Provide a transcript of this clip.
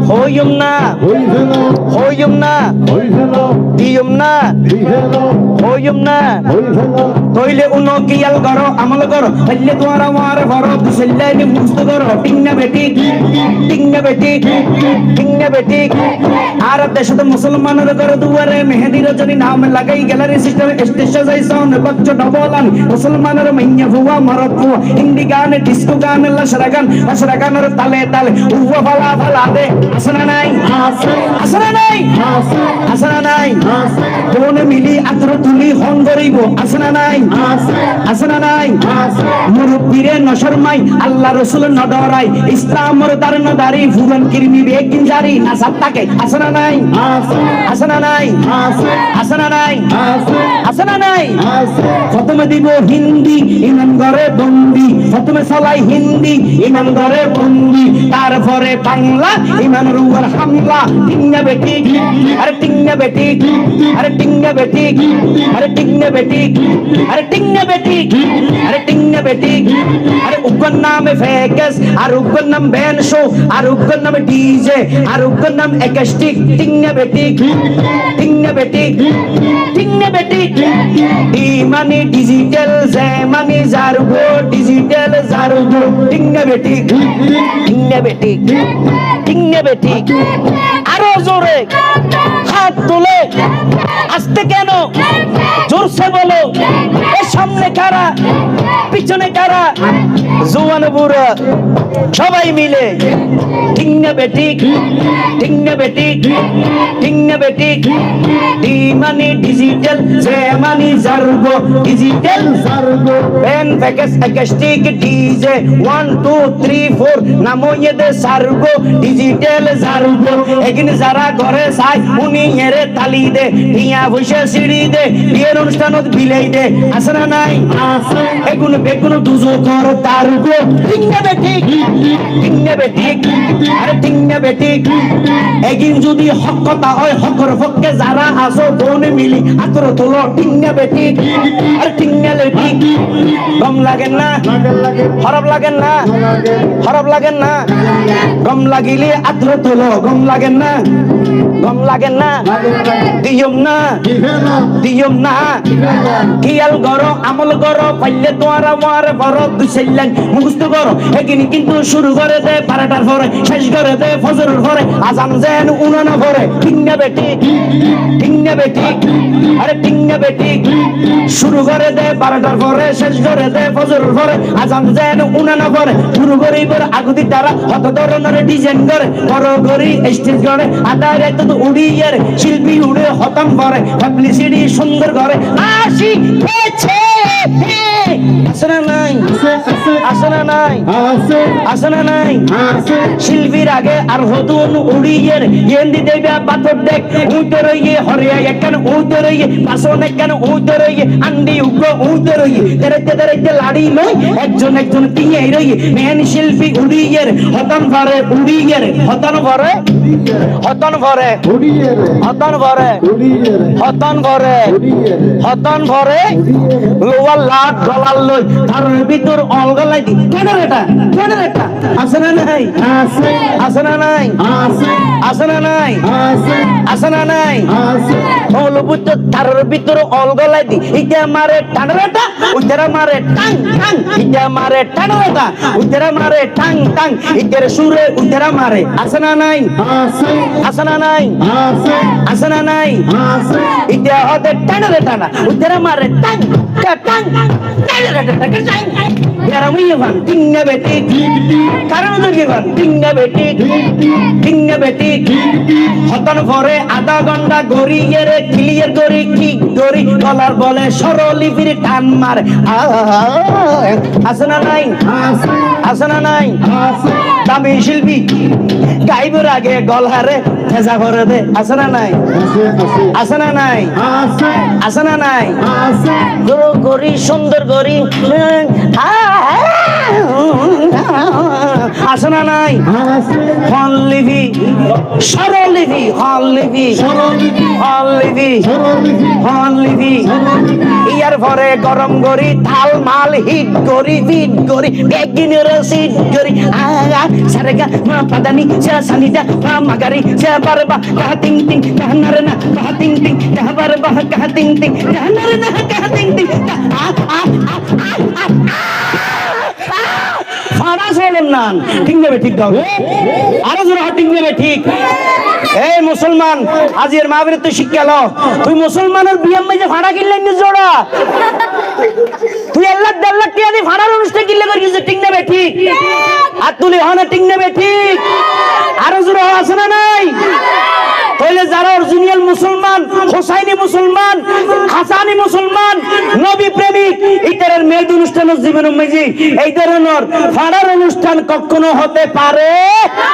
হইম না হইম না দিয়ম না হইম না তইলে উনো কিয়াল করো আমল করো হইলে তোমার আমার বড় দুসল্লাইনি মুস্ত করো টিংনা বেটি টিংনা বেটি টিংনা বেটি আর দেশে মুসলমানের করে দুয়ারে মেহেদি রজনী নাম লাগাই গ্যালারি সিস্টেম স্টেজ সাজাই সাউন্ড বচ্চ ডবলান মুসলমানের মাইয়া ফুয়া মরদ ফুয়া হিন্দি গান ডিস্কো গান লাশরা গানের তালে তালে উয়া ফালা ফালা দে আসনা নাই আসনা নাই আসনা নাই কোন মিলি আত্র তুলি হন গরিব আসনা নাই আসনা নাই মুরব্বিরে নশরমাই আল্লাহ রাসূল নডরাই ইসলামের দারন দারি ফুরন কিরমি বেকিন জারি নাসাব তাকে আসনা নাই আসনা নাই আসনা নাই আসনা নাই প্রথমে দিব হিন্দি ইমান ঘরে বন্দি প্রথমে চলাই হিন্দি ইমান ঘরে বন্দি তারপরে বাংলা ইমানের উপর হামলা টিংনা বেটি আরে টিংনা বেটি আরে টিংনা বেটি আরে টিংনা বেটি আরে টিংনা বেটি আরে টিংনা বেটি আরে উগ্র নামে ফেকেস আর উগ্র নাম ব্যান্ড শো আর উগ্র নামে ডিজে আর উগ্র নাম একাস্টিক টিংনা বেটি টিংনা বেটি টিংনা বেটি ডি মানে ডিজিটাল জে মানে জারগো ডিজিটাল জারগো টিংনা বেটি টিংনা বেটি টিংনা বেটি আরো জোরে হাত তুলে আস্তে কেন জোরসে বলো এর সামনে কারা পিছনে কারা জোয়ান বুড়া সবাই মিলে টিংনা বেটি টিংনা বেটি টিংনা বেটি ডি মানে ডিজিটাল জে মানে জারগো ডিজিটাল জারগো ব্যান্ড প্যাকেজ একাস্টিক ডিজে 1 2 3 4 নামো এদে সারগো ডিজিটাল জারগো এখানে যারা ঘরে চাই উনি এরে তালি দে টিয়া বসে সিঁড়ি দে বিয়ের অনুষ্ঠানত বিলাই দে আসনা নাই এগুন বেগুন দুজো কর তারগো টিংনা বেটি টিংনা বেটি আরে টিংনা বেটি এগিন যদি হক কথা হয় হকর পক্ষে যারা আসো বোন মিলি আতর তোলো টিংনা বেটি আরে টিংনা বেটি গম লাগেন না খারাপ লাগেন না খারাপ লাগেন না গম লাগিলে আতর তোলো গম লাগেন না গম লাগেন না দিয়ম না দিয়ম না কিয়াল করো আমল করো পাইলে তোমার আমার বড় দুসল্লান মুখস্থ করো এগিন কিন্তু শুরু করে দে 12টার পরে শেষ করে দে ফজরের পরে আজান যেন উনানা পরে টিংনা বেটি টিংনা বেটি আরে টিংনা বেটি শুরু করে দে 12টার পরে শেষ করে দে ফজরের পরে আজান যেন উনানা পরে শুরু করে এবার আগুদি তারা কত ধরনের ডিজাইন করে বড় গরি স্টেজ করে আদায় রাত তো উড়িয়ে শিল্পী উড়ে হতম করে পাবলিসিটি সুন্দর করে আসি পেছে আসনা নাই আসনা নাই আসনা নাই শিল্পীর আগে আর হতুন উড়িয়ে গেন্দি দেবে পাথর দেখ উঠে রইয়ে হরিয়া একখান উঠে রইয়ে পাশন একখান উঠে রইয়ে আন্ডি উগ্র উঠে রইয়ে তেরেতে তেরেতে লাড়ি লই একজন একজন তিয়ে রইয়ে মেন শিল্পী উড়িয়ে হতন ভরে উড়িয়ে হতন ভরে হতন ভরে হতন ভরে হতন ভরে হতন ভরে লোয়ার লাট গলার লই তার ভিতর অলগলাই দি কেন এটা আছে না নাই আছে না নাই আছে না নাই আছে না নাই হলো বুঝতো তার ভিতর অলগলাই দি ইটা মারে টানরেটা উইতারা মারে টাং টাং ইটা মারে টানরেটা উইতারা মারে টাং টাং ইটার সুরে উইতারা মারে আছে না নাই আছে না নাই আছে না নাই ইটা হতে টানরেটা না উইতারা মারে টাং টাং টানরেটা টাং ইয়ারামিয়ে ভান টিংনা বেটি কারণ দুর্গে ভান টিংনা বেটি টিংনা বেটি হতন পরে আধা ঘন্টা গড়িয়ে রে ক্লিয়ার গড়ি কি গড়ি গলার বলে সরলিপির টান মার আছে না নাই আছে না নাই দামি শিল্পী গাইবের আগে গলহারে ফেজা করে দে আছে না নাই আছে না নাই আছে না নাই গড়ি সুন্দর গড়ি আছে না নাই ফোন লিভি স্বরলিপি হরলিপি হরলিপি হরলিপি ইয়ার পরে গরম গরি থাল মাল হিট গরি ফিট গরি বেগিনের সিট গরি আগা সারেগা মা পাদানি সা সানিদা মা মাগারি সা বারবা কা তিং তিং কা নারনা কা তিং তিং কা বারবা কা তিং তিং কা নারনা কা তিং তিং ফাড়া চলেন না ঠিক নেবে ঠিক দাও আরো জোরে ঠিক নেবে ঠিক এই মুসলমান আজের মাহফিলে তো শিক্ষা লো তুই মুসলমানের বিয়াম মাঝে ফাড়া কিনলেন নি জোড়া তুই 1 লাখ 1.5 লাখ টাকা দিয়ে ফাড়ার অনুষ্ঠান কিনলে করি ঠিক নেবে ঠিক আর তুলি হনে ঠিক নেবে ঠিক আরো জোরে আছে না নাই তাহলে যারা অরিজিনাল মুসলমান হোসাইনি মুসলমান হাসানি মুসলমান নবী প্রেমিক ইতারের মেয়েদ অনুষ্ঠান জীবন মেজি এই ধরনের ফাড়ার অনুষ্ঠান কখনো হতে পারে না।